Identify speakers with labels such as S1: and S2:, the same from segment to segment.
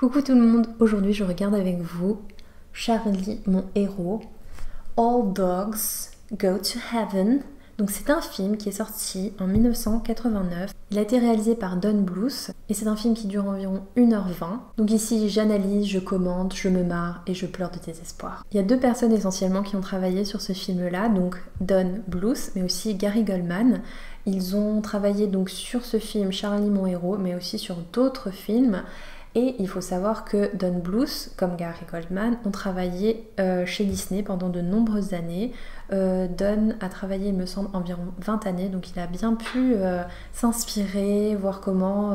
S1: Coucou tout le monde, aujourd'hui je regarde avec vous Charlie, mon héros, All Dogs Go to Heaven. Donc c'est un film qui est sorti en 1989. Il a été réalisé par Don Bluth et c'est un film qui dure environ 1h20. Donc ici j'analyse, je commente, je me marre et je pleure de désespoir. Il y a deux personnes essentiellement qui ont travaillé sur ce film-là, donc Don Bluth mais aussi Gary Goldman. Ils ont travaillé donc sur ce film Charlie, mon héros, mais aussi sur d'autres films. Et il faut savoir que Don Bluth, comme Gary Goldman, ont travaillé chez Disney pendant de nombreuses années. Don a travaillé, il me semble, environ 20 années, donc il a bien pu s'inspirer, voir comment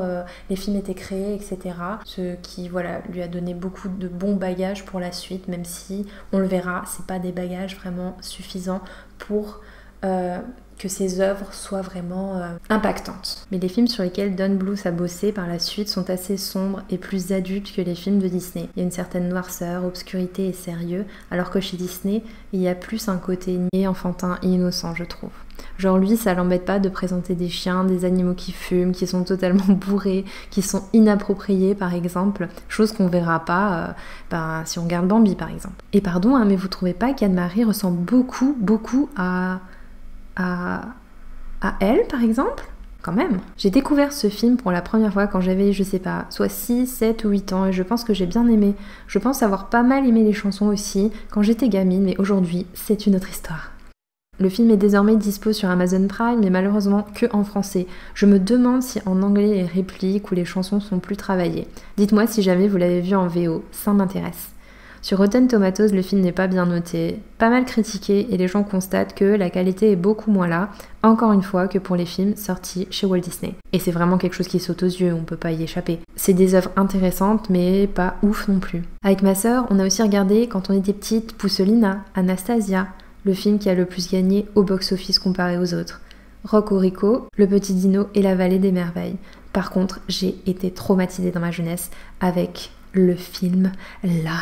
S1: les films étaient créés, etc. Ce qui, voilà, lui a donné beaucoup de bons bagages pour la suite, même si, on le verra, c'est pas des bagages vraiment suffisants pour que ses œuvres soient vraiment impactantes. Mais les films sur lesquels Don Bluth a bossé par la suite sont assez sombres et plus adultes que les films de Disney. Il y a une certaine noirceur, obscurité et sérieux, alors que chez Disney, il y a plus un côté niais, enfantin et innocent, je trouve. Genre lui, ça l'embête pas de présenter des chiens, des animaux qui fument, qui sont totalement bourrés, qui sont inappropriés par exemple, chose qu'on verra pas si on regarde Bambi par exemple. Et pardon, hein, mais vous trouvez pas qu'Anne-Marie ressemble beaucoup à elle par exemple? Quand même. J'ai découvert ce film pour la première fois quand j'avais, je sais pas, soit 6, 7 ou 8 ans et je pense que j'ai bien aimé. Je pense avoir pas mal aimé les chansons aussi quand j'étais gamine, mais aujourd'hui, c'est une autre histoire. Le film est désormais dispo sur Amazon Prime, mais malheureusement que en français. Je me demande si en anglais les répliques ou les chansons sont plus travaillées. Dites-moi si jamais vous l'avez vu en VO, ça m'intéresse. Sur Rotten Tomatoes, le film n'est pas bien noté, pas mal critiqué et les gens constatent que la qualité est beaucoup moins là, encore une fois, que pour les films sortis chez Walt Disney. Et c'est vraiment quelque chose qui saute aux yeux, on peut pas y échapper. C'est des œuvres intéressantes mais pas ouf non plus. Avec ma sœur, on a aussi regardé quand on était petite Pousselina, Anastasia, le film qui a le plus gagné au box-office comparé aux autres. Rocco Rico, Le Petit Dino et La Vallée des Merveilles. Par contre, j'ai été traumatisée dans ma jeunesse avec le film là.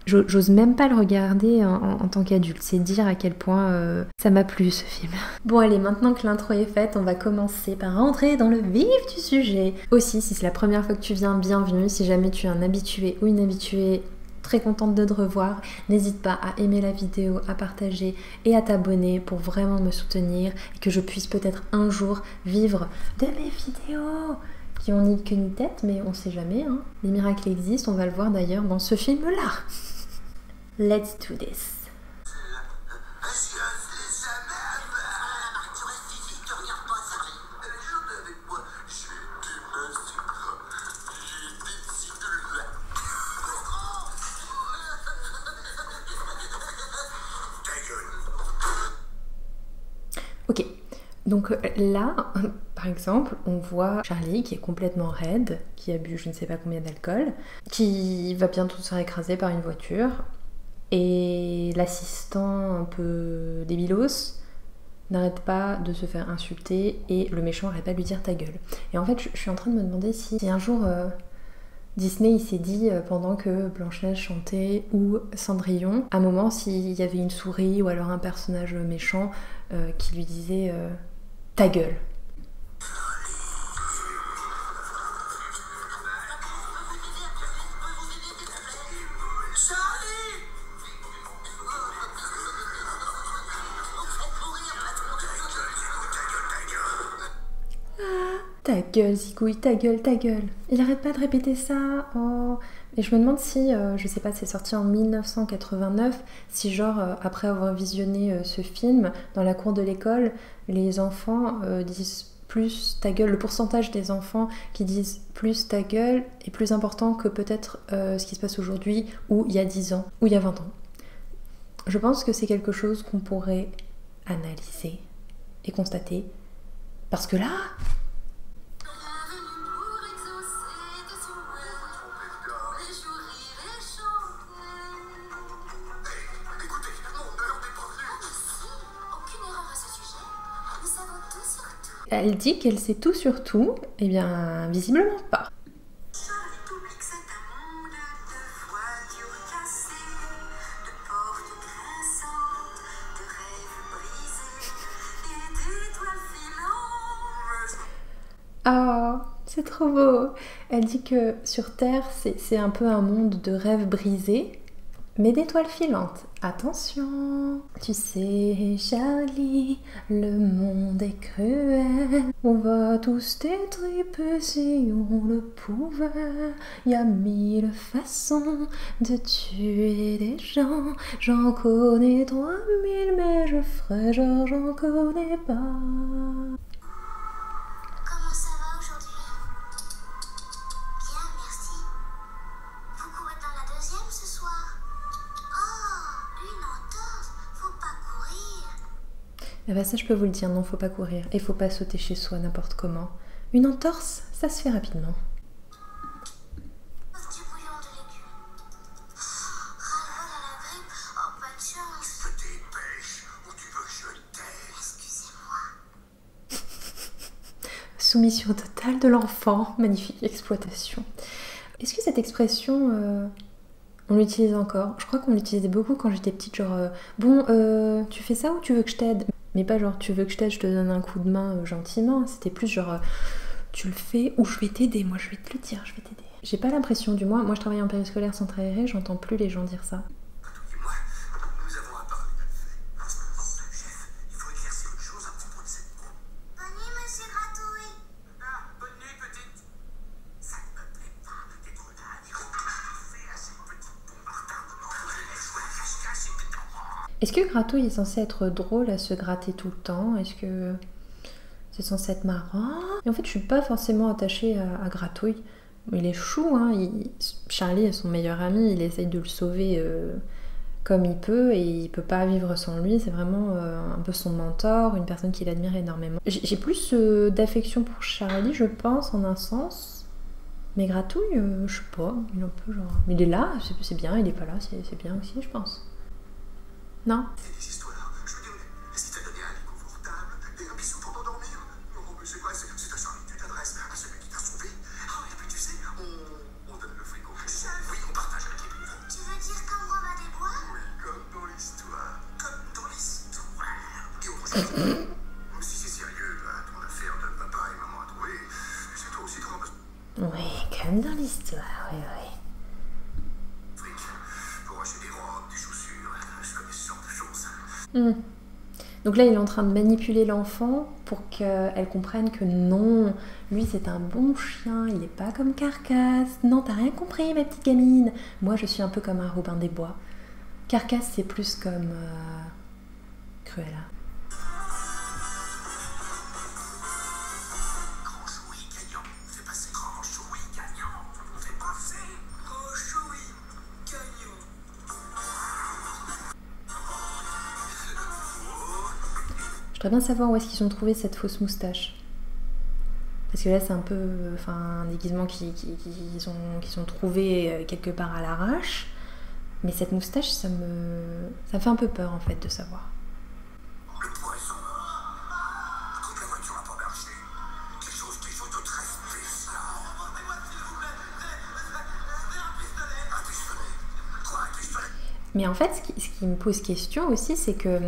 S1: J'ose même pas le regarder en tant qu'adulte, c'est dire à quel point ça m'a plu ce film. Bon allez, maintenant que l'intro est faite, on va commencer par rentrer dans le vif du sujet. Aussi, si c'est la première fois que tu viens, bienvenue. Si jamais tu es un habitué ou une habituée, très contente de te revoir, n'hésite pas à aimer la vidéo, à partager et à t'abonner pour vraiment me soutenir et que je puisse peut-être un jour vivre de mes vidéos qui ont ni queue ni tête, mais on sait jamais, hein. Les miracles existent, on va le voir d'ailleurs dans ce film-là. Let's do this. Ok, donc là, par exemple, on voit Charlie qui est complètement raide, qui a bu je ne sais pas combien d'alcool, qui va bientôt se faire écraser par une voiture, et l'assistant un peu débilos n'arrête pas de se faire insulter, et le méchant n'arrête pas de lui dire ta gueule. Et en fait, je suis en train de me demander si un jour Disney il s'est dit, pendant que Blanche-Neige chantait, ou Cendrillon, à un moment s'il y avait une souris ou alors un personnage méchant qui lui disait ta gueule. Ta gueule, Zigouille, ta gueule, ta gueule. Il arrête pas de répéter ça. Oh. Et je me demande si, je sais pas, c'est sorti en 1989, si genre, après avoir visionné ce film, dans la cour de l'école, les enfants disent plus ta gueule. Le pourcentage des enfants qui disent plus ta gueule est plus important que peut-être ce qui se passe aujourd'hui, ou il y a 10 ans, ou il y a 20 ans. Je pense que c'est quelque chose qu'on pourrait analyser et constater. Parce que là... Elle dit qu'elle sait tout sur tout, eh bien, visiblement pas. C'est trop beau. Elle dit que sur Terre, c'est un peu un monde de rêves brisés, mais d'étoiles filantes. Attention. Tu sais, Charlie, le monde est cruel. On va tous t'étriper si on le pouvait. Y a mille façons de tuer des gens. J'en connais 3000, mais je ferai genre j'en connais pas.
S2: Comment ça va aujourd'hui? Bien, merci. Vous courez dans la deuxième ce soir? Oh, une entorse. Faut pas courir.
S1: Eh ben ça je peux vous le dire, non faut pas courir. Et faut pas sauter chez soi n'importe comment. Une entorse, ça se fait rapidement.
S2: Du bouillon de légumes. Ras-le-bol à la grippe. Oh, pas de chance.
S3: Je te dépêche ou tu veux que je t'aide?
S2: Excusez-moi.
S1: Soumission totale de l'enfant, magnifique exploitation. Est-ce que cette expression, on l'utilise encore? Je crois qu'on l'utilisait beaucoup quand j'étais petite, genre bon, tu fais ça ou tu veux que je t'aide? Mais pas genre tu veux que je t'aide, je te donne un coup de main gentiment. C'était plus genre tu le fais ou je vais t'aider, moi je vais te le dire, je vais t'aider. J'ai pas l'impression, du moins, moi je travaille en périscolaire centre aéré, j'entends plus les gens dire ça.
S3: Et moi, nous avons à parler. Chef, il faut éclaircir une chose à propos de cette peau.
S2: Bonne nuit, monsieur Gratouille.
S3: Ah, bonne nuit, petite. Ça ne me plaît pas d'être là à dire fais à ces petits bombardements. Laisse jouer à cache-cache et puis
S1: Est-ce que Gratouille est censé être drôle à se gratter tout le temps? Est-ce que c'est censé être marrant? Et en fait, je suis pas forcément attachée à Gratouille. Il est chou, hein. Charlie est son meilleur ami, il essaye de le sauver comme il peut et il peut pas vivre sans lui. C'est vraiment un peu son mentor, une personne qu'il admire énormément. J'ai plus d'affection pour Charlie, je pense, en un sens. Mais Gratouille, je sais pas, il est un peu genre... Mais il est là, c'est bien, il est pas là, c'est bien aussi, je pense. Non?
S3: c'est des histoires. Je veux dire, est-ce qu'il t'a donné un lit confortable et un bisou pour t'endormir? Non, mais c'est quoi? C'est à Charlie que tu t'adresses, à celui qui t'a sauvé. Ah, et puis tu sais, on donne le frigo. Oui, on partage avec les pauvres.
S2: Tu veux dire comme Robin des Bois?
S3: Oui, comme dans l'histoire. Comme dans l'histoire. Et au prochain. Si c'est sérieux, bah, ton affaire de papa et maman à trouver, c'est toi aussi trop.
S1: Oui, comme dans l'histoire, oui, oui.
S3: Fric, pour acheter des robes, des chaussures, je connais ce genre de choses.
S1: Donc là, il est en train de manipuler l'enfant pour qu'elle comprenne que non, lui c'est un bon chien, il n'est pas comme Carcasse. Non, t'as rien compris, ma petite gamine. Moi, je suis un peu comme un Robin des Bois. Carcasse, c'est plus comme Cruella.
S3: Grand Choui gagnant, fais passer Grand Choui gagnant, fais passer Grand Choui gagnant.
S1: Je voudrais bien savoir où est-ce qu'ils ont trouvé cette fausse moustache. Parce que là, c'est un peu un déguisement qu'ils ont trouvé quelque part à l'arrache. Mais cette moustache, ça me fait un peu peur en fait de savoir.
S3: Le poison. Toute la voiture n'a pas marché. Quelque chose de très spécial. Apportez-moi s'il vous plaît. Un pistolet. Quoi, un pistolet?
S1: Mais en fait, ce qui me pose question aussi, c'est que,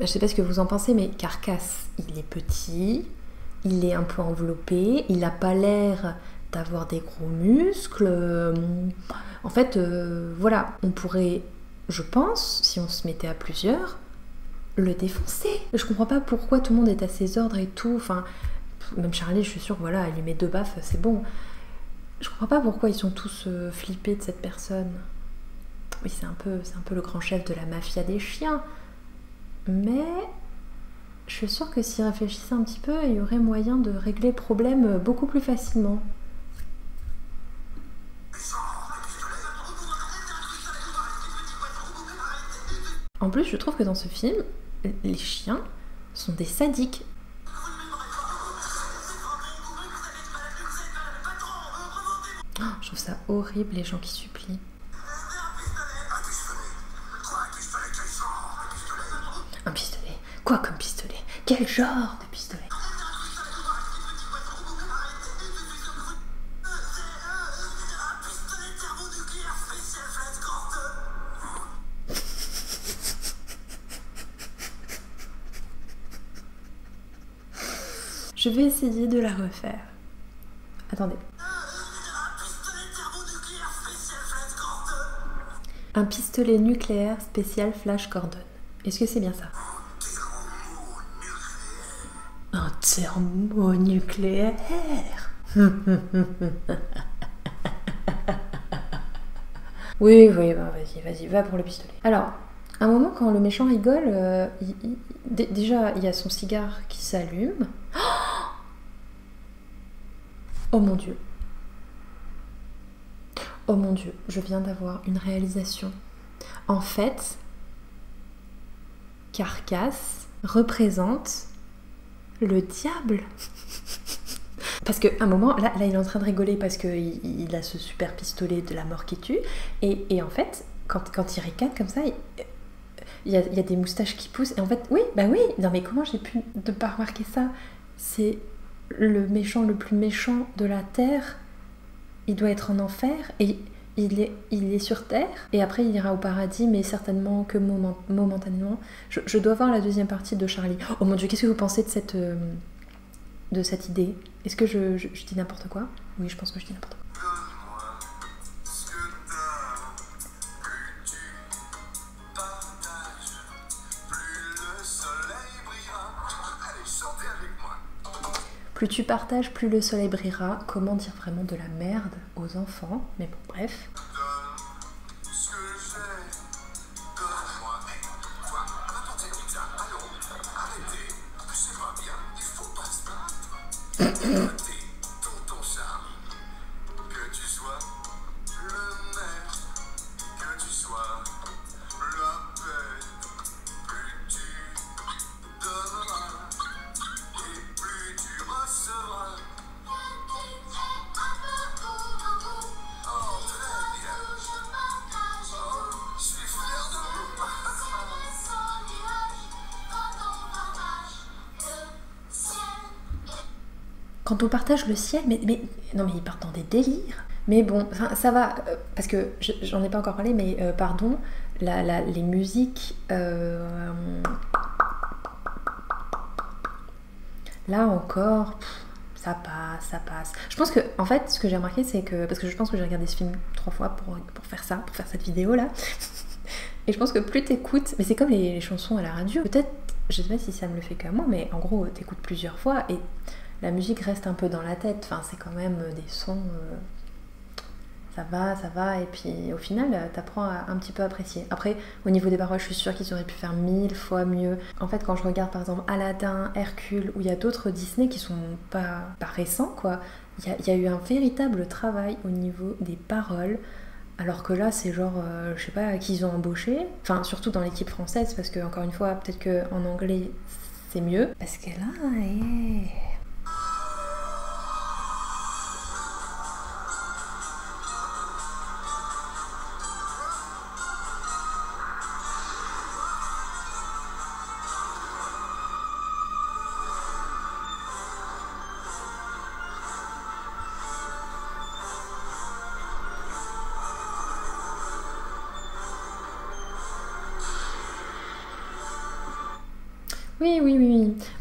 S1: je sais pas ce que vous en pensez, mais Carcasse, il est petit, il est un peu enveloppé, il n'a pas l'air d'avoir des gros muscles. En fait, voilà, on pourrait, je pense, si on se mettait à plusieurs, le défoncer. Je comprends pas pourquoi tout le monde est à ses ordres et tout. Enfin, même Charlie, je suis sûre, voilà, elle lui met 2 baffes, c'est bon. Je comprends pas pourquoi ils sont tous flippés de cette personne. Oui, c'est un peu le grand chef de la mafia des chiens. Mais je suis sûre que s'il réfléchissait un petit peu, il y aurait moyen de régler le problème beaucoup plus facilement. En plus, je trouve que dans ce film, les chiens sont des sadiques. Oh, je trouve ça horrible, les gens qui supplient. Un pistolet? Quoi comme pistolet? Quel genre de pistolet? Je vais essayer de la refaire. Attendez. Un pistolet nucléaire spécial Flash Gordon. Est-ce que c'est bien ça? Un thermonucléaire. Oui, bah, vas-y, va pour le pistolet. Alors, à un moment, quand le méchant rigole, déjà, il y a son cigare qui s'allume. Oh mon Dieu. Oh mon Dieu, je viens d'avoir une réalisation. En fait, Carcasse représente le diable. Parce qu'à un moment, là, il est en train de rigoler parce qu'il a ce super pistolet de la mort qui tue. Et en fait, quand il ricane comme ça, il y a des moustaches qui poussent. Et en fait, oui. Non mais comment j'ai pu ne pas remarquer ça? C'est le méchant le plus méchant de la Terre. Il doit être en enfer et il est sur Terre. Et après, il ira au paradis, mais certainement que momentanément. Je dois voir la deuxième partie de Charlie. Oh mon Dieu, qu'est-ce que vous pensez de cette idée? Est-ce que je dis n'importe quoi? Oui, je pense que je dis n'importe quoi.
S3: Donne-moi ce que t'as. Plus tu partages, plus le soleil brillera. Allez, chantez avec moi.
S1: Plus tu partages, plus le soleil brillera. Comment dire vraiment de la merde aux enfants? Mais bon, bref.
S3: Donne ce que j'ai. Donne-moi. Hey, toi, rapportez pizza. Allô, arrêtez. C'est pas bien. Il faut pas se battre. Tonton Charlie. Que tu sois le maître. Que tu sois la paix. Plus tu donneras. Et plus tu recevras. Oh, très bien. Oh, je suis fier de vous.
S1: Quand on partage le ciel, mais non mais ils partent dans des délires. Mais bon, enfin, ça va, parce que j'en ai pas encore parlé, mais pardon, les musiques, là encore, ça passe. Je pense que, en fait, ce que j'ai remarqué, c'est que, parce que je pense que j'ai regardé ce film 3 fois pour faire ça, pour faire cette vidéo là, et je pense que plus t'écoutes, mais c'est comme les chansons à la radio, peut-être, je sais pas si ça me le fait qu'à moi, mais en gros, t'écoutes plusieurs fois et la musique reste un peu dans la tête, enfin c'est quand même des sons, ça va, et puis au final t'apprends à un petit peu apprécier. Après, au niveau des paroles, je suis sûre qu'ils auraient pu faire 1000 fois mieux. En fait, quand je regarde par exemple Aladdin, Hercule, où il y a d'autres Disney qui sont pas récents quoi, il y a eu un véritable travail au niveau des paroles, alors que là c'est genre, je sais pas qui ils ont embauché, enfin surtout dans l'équipe française, parce que encore une fois, peut-être qu'en anglais c'est mieux, parce que là, Oui.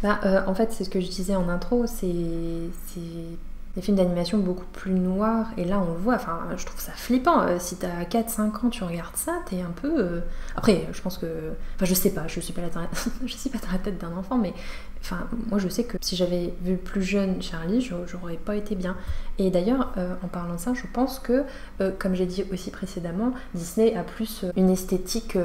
S1: Bah, en fait, c'est ce que je disais en intro, c'est des films d'animation beaucoup plus noirs, et là on le voit, enfin, je trouve ça flippant. Si t'as 4-5 ans, tu regardes ça, t'es un peu... Après, je pense que... Enfin, je sais pas, je suis pas dans la tête d'un enfant, mais... Enfin, moi je sais que si j'avais vu plus jeune Charlie, j'aurais pas été bien. Et d'ailleurs, en parlant de ça, je pense que, comme j'ai dit aussi précédemment, Disney a plus une esthétique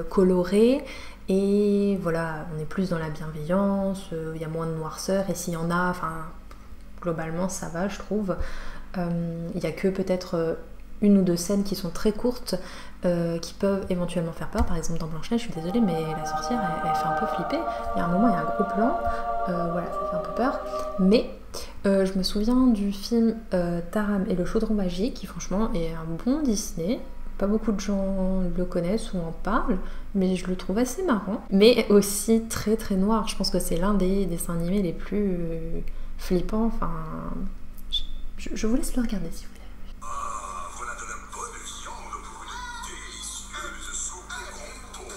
S1: colorée, et voilà, on est plus dans la bienveillance, il y a moins de noirceur, et s'il y en a, enfin, globalement ça va, je trouve. Il y a que peut-être une ou deux scènes qui sont très courtes, qui peuvent éventuellement faire peur. Par exemple dans Blanche-Neige, je suis désolée, mais la sorcière, elle fait un peu flipper. Il y a un moment, il y a un gros plan, voilà, ça fait un peu peur. Mais je me souviin du film Taram et le chaudron magique, qui franchement est un bon Disney. Pas beaucoup de gens le connaissent ou en parlent, mais je le trouve assez marrant. Mais aussi très très noir. Je pense que c'est l'un des dessins animés les plus flippants. Enfin, je vous laisse le regarder si vous voulez.
S3: Ah, voilà de la bonne viande pour une délicieuse soupe au rondon.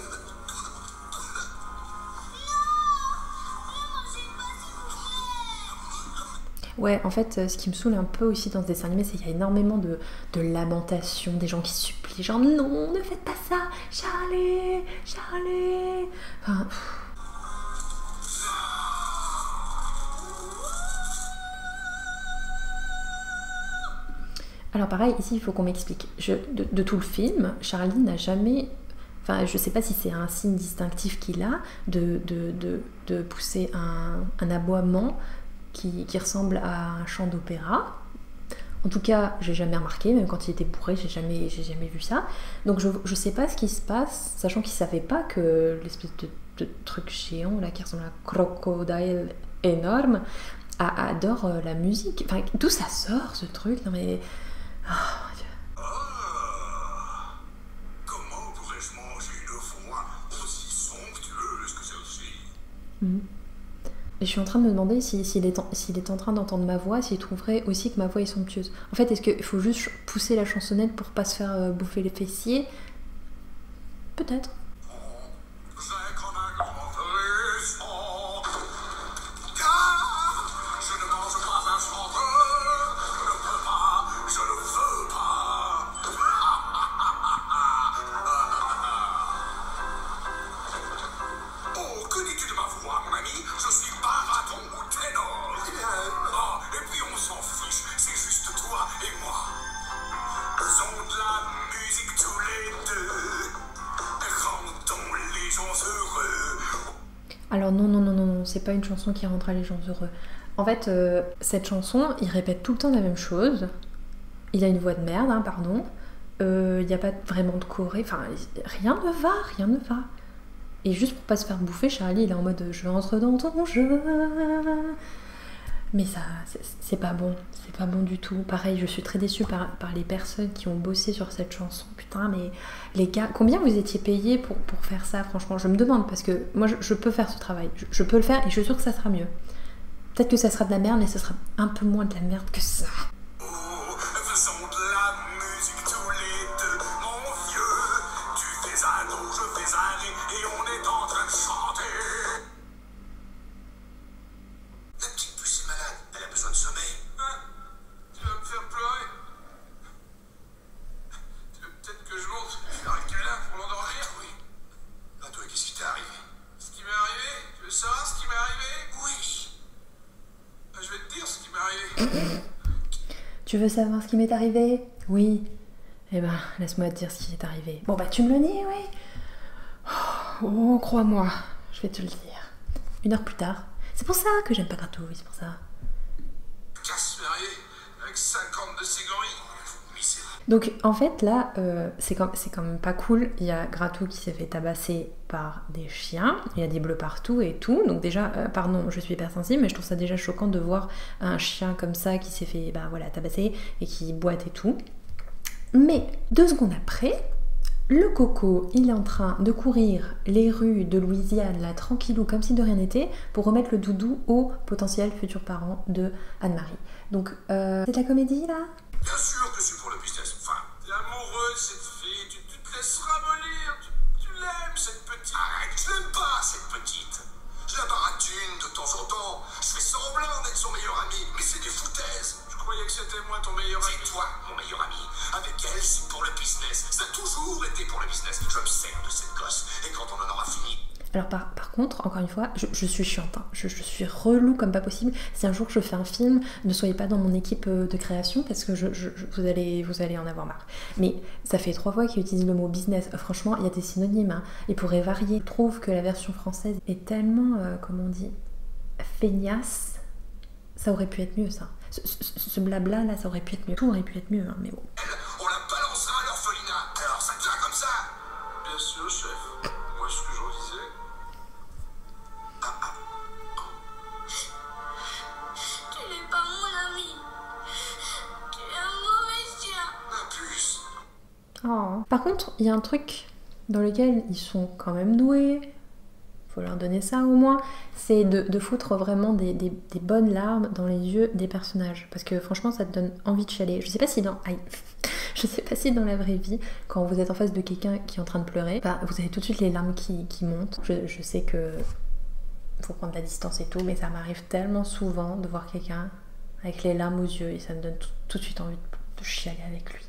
S1: Ouais, en fait, ce qui me saoule un peu aussi dans ce dessin animé, c'est qu'il y a énormément de lamentations, des gens qui supplient, genre non, ne faites pas ça, Charlie, Charlie. Enfin, alors pareil, ici il faut qu'on m'explique. De tout le film, Charlie n'a jamais... Enfin, je sais pas si c'est un signe distinctif qu'il a de pousser un aboiement qui ressemble à un chant d'opéra. En tout cas, j'ai jamais remarqué, même quand il était bourré, j'ai jamais vu ça. Donc je sais pas ce qui se passe, sachant qu'il savait pas que l'espèce de truc géant là qui ressemble à un crocodile énorme adore la musique. Enfin, d'où ça sort ce truc? Non mais... Oh, mon Dieu.
S3: Ah, comment pourrais-je manger une voix aussi somptueuse que celle-ci?
S1: Et je suis en train de me demander s'il est en train d'entendre ma voix, s'il trouverait aussi que ma voix est somptueuse. En fait, est-ce qu'il faut juste pousser la chansonnette pour pas se faire bouffer les fessiers? Peut-être.
S3: C'est comme un grand frisson, car je ne mange pas un chanteur, je ne peux pas, je ne veux pas. Oh, que dis-tu de ma voix, mon ami? Je suis baraton ou ténor. Oh, et puis on s'en fiche, c'est juste toi et moi. Faisons de la musique tous les deux. Rendons les gens heureux.
S1: Alors non, c'est pas une chanson qui rendra les gens heureux. En fait, cette chanson, il répète tout le temps la même chose. Il a une voix de merde, hein, pardon. Il n'y a pas vraiment de choré. Enfin, rien ne va. Et juste pour pas se faire bouffer, Charlie, il est en mode « je rentre dans ton jeu ». Mais ça, c'est pas bon. C'est pas bon du tout. Pareil, je suis très déçue par les personnes qui ont bossé sur cette chanson. Putain, mais les gars, combien vous étiez payés pour faire ça, franchement? Je me demande, parce que moi, je peux faire ce travail. Je peux le faire et je suis sûre que ça sera mieux. Peut-être que ça sera de la merde, mais ça sera un peu moins de la merde que ça.
S3: Oh, faisons de la musique tous les deux, mon vieux. Tu fais un do, je fais un ré, et on est en train de chanter. La petite puce est malade, elle a besoin de sommeil. Hein? Tu vas me faire pleurer? Tu veux peut-être que je monte faire un câlin pour l'endormir? Oui. À toi, qu'est-ce qui t'est arrivé? Ce qui m'est arrivé? Tu veux savoir ce qui m'est arrivé? Oui. Je vais te dire ce qui m'est arrivé.
S1: Tu veux savoir ce qui m'est arrivé? Oui. Eh ben, laisse-moi te dire ce qui est arrivé. Bon bah, tu me le dis, oui. Oh, crois-moi, je vais te le dire. 1 heure plus tard. C'est pour ça que j'aime pas Gratouille, c'est pour ça.
S3: Casse marié avec 50 de ces gorilles. Misérable.
S1: Donc en fait là, c'est quand même pas cool. Il y a Gratou qui s'est fait tabasser par des chiens. Il y a des bleus partout et tout. Donc déjà, pardon, je suis hypersensible, mais je trouve ça déjà choquant de voir un chien comme ça qui s'est fait tabasser et qui boite et tout. Mais 2 secondes après, le coco, il est en train de courir les rues de Louisiane, là, tranquillou, comme si de rien n'était, pour remettre le doudou aux potentiels futurs parents de Anne-Marie. Donc, c'est de la comédie, là?
S3: Bien sûr que c'est pour le business. Enfin, t'es amoureux de cette fille, tu te laisses ramollir, tu l'aimes cette petite. Arrête, je l'aime pas cette petite. Je la baratine de temps en temps. Je fais semblant d'être son meilleur ami, mais c'est des foutaises. Je croyais que c'était moi ton meilleur ami. C'est toi mon meilleur ami. Avec elle, c'est pour le business. Ça a toujours été pour le business. Je me sers de cette gosse. Et quand on en aura fini.
S1: Alors par contre, encore une fois, je suis chiante, hein. Je suis relou comme pas possible. Si un jour je fais un film, ne soyez pas dans mon équipe de création parce que vous allez en avoir marre. Mais ça fait 3 fois qu'il utilise le mot business. Franchement, il y a des synonymes, hein. Il pourrait varier. Je trouve que la version française est tellement, comment on dit, feignasse. Ça aurait pu être mieux, ça. Ce blabla là, ça aurait pu être mieux. Tout aurait pu être mieux, hein, mais bon.
S3: On la balancera à l'orphelinat. Alors ça te va comme ça? Bien sûr, chef. Moi, ce que je disais.
S2: Tu n'es pas mon ami. Tu es un mauvais chien.
S3: Un puce.
S1: Oh. Par contre, il y a un truc dans lequel ils sont quand même doués. Faut leur donner ça au moins, c'est de foutre vraiment des bonnes larmes dans les yeux des personnages. Parce que franchement, ça te donne envie de chialer. Je sais pas si dans la vraie vie, quand vous êtes en face de quelqu'un qui est en train de pleurer, vous avez tout de suite les larmes qui montent. Je sais que faut prendre la distance et tout, mais ça m'arrive tellement souvent de voir quelqu'un avec les larmes aux yeux, et ça me donne tout de suite envie de chialer avec lui.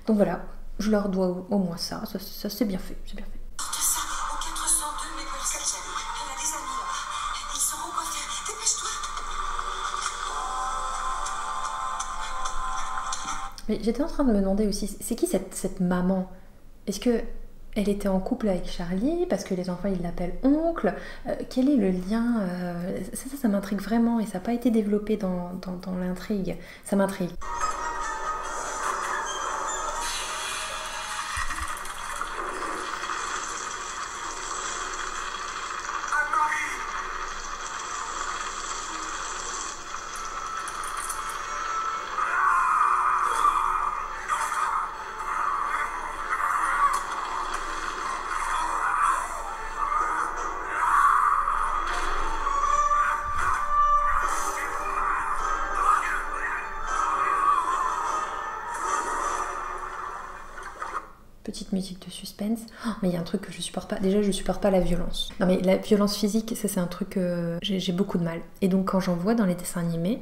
S1: Donc voilà, je leur dois au moins ça c'est bien fait, c'est bien fait.
S2: De ça, au 402, mais pour cette jaloux. Elle a des amis là. Ils sauront quoi faire. Dépêche-toi.
S1: Mais j'étais en train de me demander aussi, c'est qui cette maman? Est-ce que elle était en couple avec Charlie parce que les enfants ils l'appellent oncle? Quel est le lien? Ça m'intrigue vraiment et ça n'a pas été développé dans l'intrigue. Ça m'intrigue. Petite musique de suspense. Oh, mais il y a un truc que je supporte pas. Déjà, je supporte pas la violence. Non, mais la violence physique, ça c'est un truc que j'ai beaucoup de mal. Et donc quand j'en vois dans les dessins animés,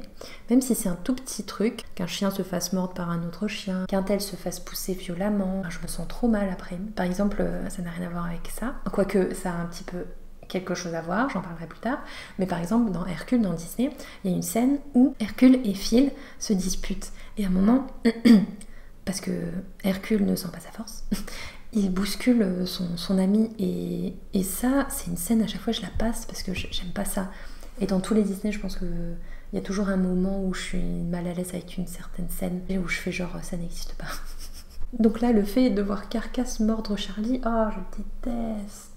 S1: même si c'est un tout petit truc, qu'un chien se fasse mordre par un autre chien, qu'un tel se fasse pousser violemment, je me sens trop mal après. Par exemple, ça n'a rien à voir avec ça. Quoique ça a un petit peu quelque chose à voir, j'en parlerai plus tard. Mais par exemple, dans Hercule, dans Disney, il y a une scène où Hercule et Phil se disputent. Et à un moment... parce que Hercule ne sent pas sa force, il bouscule son ami et ça, c'est une scène, à chaque fois je la passe parce que j'aime pas ça. Et dans tous les Disney, je pense qu'il y a toujours un moment où je suis mal à l'aise avec une certaine scène et où je fais genre ça n'existe pas. Donc là, le fait de voir Carcasse mordre Charlie, oh je déteste.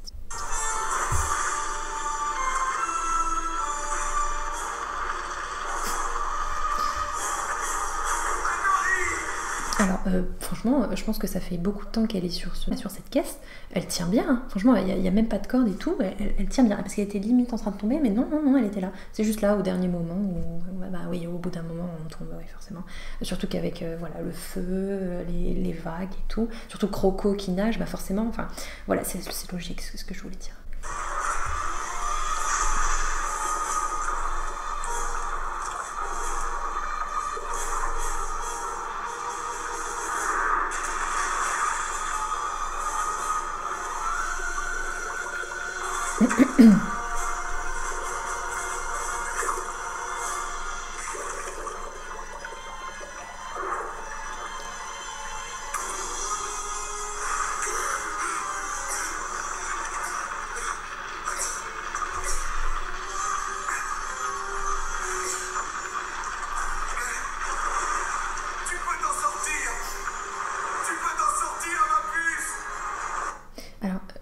S1: Alors franchement, je pense que ça fait beaucoup de temps qu'elle est sur cette caisse. Elle tient bien, hein. Franchement, il n'y a même pas de corde et tout. Elle tient bien, parce qu'elle était limite en train de tomber, mais non, elle était là. C'est juste là, au dernier moment, où, bah oui, au bout d'un moment, on tombe, oui, forcément. Surtout qu'avec voilà, le feu, les vagues et tout, surtout Croco qui nage, bah forcément, enfin, voilà, c'est logique, c'est ce que je voulais dire.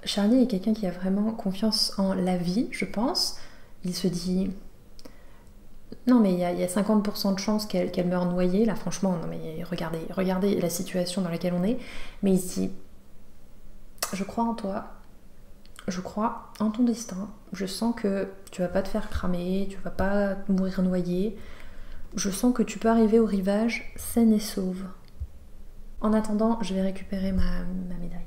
S1: Charlie est quelqu'un qui a vraiment confiance en la vie, je pense. Il se dit... Non mais il y a 50% de chances qu'elle meure noyée, là franchement, non mais regardez la situation dans laquelle on est. Mais il se dit, je crois en toi, je crois en ton destin, je sens que tu vas pas te faire cramer, tu vas pas mourir noyée, je sens que tu peux arriver au rivage saine et sauve. En attendant, je vais récupérer ma médaille.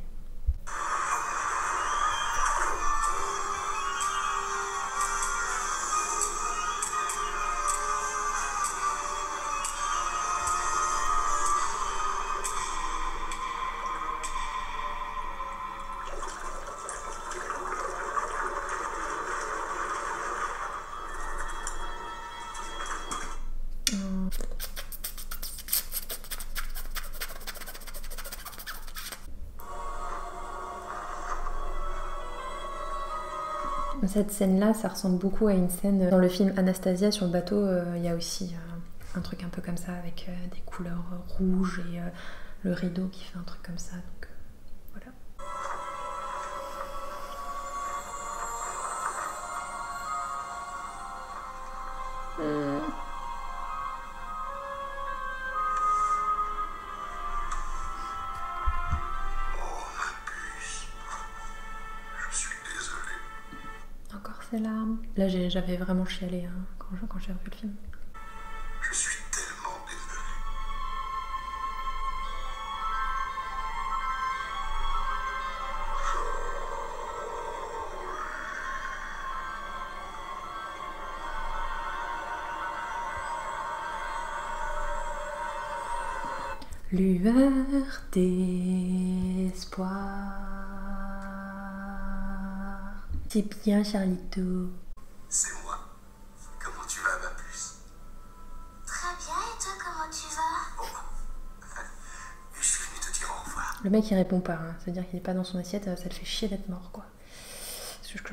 S1: Cette scène-là, ça ressemble beaucoup à une scène dans le film Anastasia sur le bateau. Il y a aussi un truc un peu comme ça avec des couleurs rouges et le rideau qui fait un truc comme ça. Donc voilà. Ces larmes. Là, j'avais vraiment chialé hein, quand j'ai revu le film.
S3: Je suis tellement désolé.
S1: Lueur d'espoir. C'est bien, Charlito.
S3: C'est moi. Comment tu vas, ma puce?
S2: Très bien, et toi, comment tu vas?
S3: Oh. Je suis venu te dire au revoir.
S1: Le mec il répond pas, hein. C'est-à-dire qu'il est pas dans son assiette, ça le fait chier d'être mort quoi. Ce que je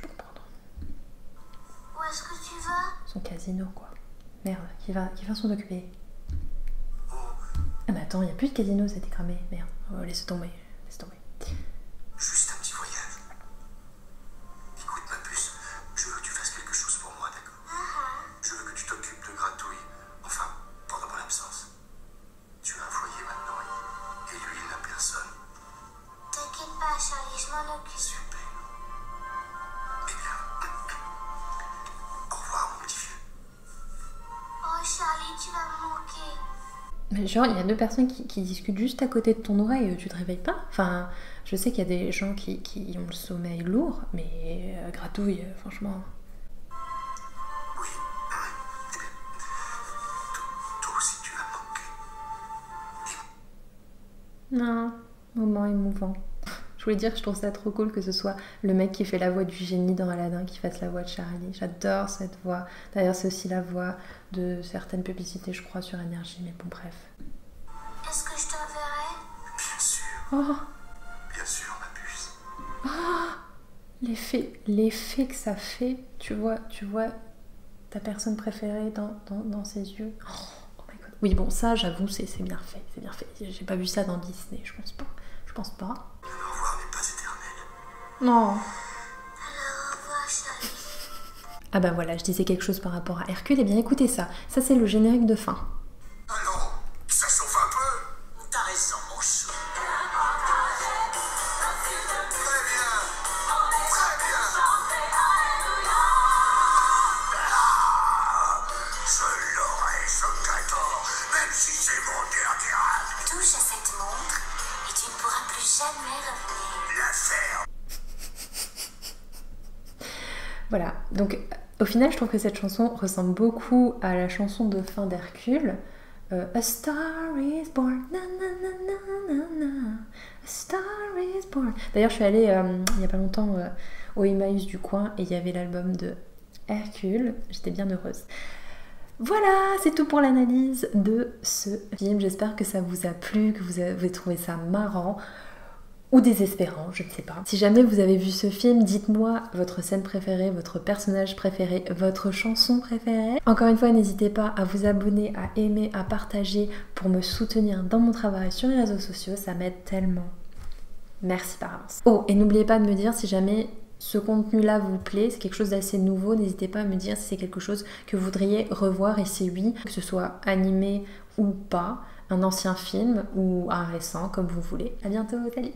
S1: peux comprendre.
S2: Où est-ce que tu vas?
S1: Son casino quoi. Merde, qui va s'en occuper. Ah mais attends, il y a plus de casino, c'était cramé. Merde, oh, laisse tomber.
S3: Juste un petit voyage. Écoute, ma puce, je veux que tu fasses quelque chose pour moi, d'accord? Je veux que tu t'occupes de Gratouille. Enfin, pendant mon absence. Tu as un foyer maintenant et lui, il n'a personne.
S2: T'inquiète pas, Charlie, je m'en occupe.
S3: Super. Eh bien, au revoir, mon petit vieux.
S2: Oh, Charlie, tu vas me manquer.
S1: Mais genre, il y a deux personnes qui discutent juste à côté de ton oreille, tu te réveilles pas? Enfin, je sais qu'il y a des gens qui ont le sommeil lourd, mais Gratouille, franchement...
S3: Oui. Eh bien, toi aussi, tu vas me manquer.
S1: Non, moment émouvant. Je voulais dire que je trouve ça trop cool que ce soit le mec qui fait la voix du génie dans Aladdin qui fasse la voix de Charlie. J'adore cette voix. D'ailleurs, c'est aussi la voix de certaines publicités, je crois, sur Énergie, mais bon, bref.
S2: Est-ce que je t'enverrai?
S3: Bien sûr.
S1: Oh,
S3: Bien sûr, ma puce.
S1: l'effet que ça fait, tu vois ta personne préférée dans ses yeux. Oh my god. Oui, bon, ça, j'avoue, c'est bien fait, J'ai pas vu ça dans Disney, je pense pas.
S3: Au revoir n'est pas éternel.
S1: Non.
S2: Alors, au revoir, Charlie.
S1: Ah bah voilà, je disais quelque chose par rapport à Hercule, et bien écoutez ça. Ça, c'est le générique de fin.
S3: Allons, ça chauffe un peu.
S2: T'as raison, mon chou.
S3: Très bien. Très bien. Je l'aurai, ce gâteau, même si c'est mon dernier acte.
S2: Touche à cette montre et tu ne pourras plus jamais revenir.
S3: La ferme.
S1: Voilà, donc au final, je trouve que cette chanson ressemble beaucoup à la chanson de fin d'Hercule. A star is born, na na na na na na. A star is born. D'ailleurs, je suis allée il y a pas longtemps au Emmaüs du coin et il y avait l'album de Hercule. J'étais bien heureuse. Voilà, c'est tout pour l'analyse de ce film. J'espère que ça vous a plu, que vous avez trouvé ça marrant ou désespérant, je ne sais pas. Si jamais vous avez vu ce film, dites-moi votre scène préférée, votre personnage préféré, votre chanson préférée. Encore une fois, n'hésitez pas à vous abonner, à aimer, à partager pour me soutenir dans mon travail sur les réseaux sociaux, ça m'aide tellement. Merci par avance. Oh, et n'oubliez pas de me dire si jamais ce contenu-là vous plaît, c'est quelque chose d'assez nouveau, n'hésitez pas à me dire si c'est quelque chose que vous voudriez revoir et si oui, que ce soit animé ou pas, un ancien film ou un récent, comme vous voulez. À bientôt, salut!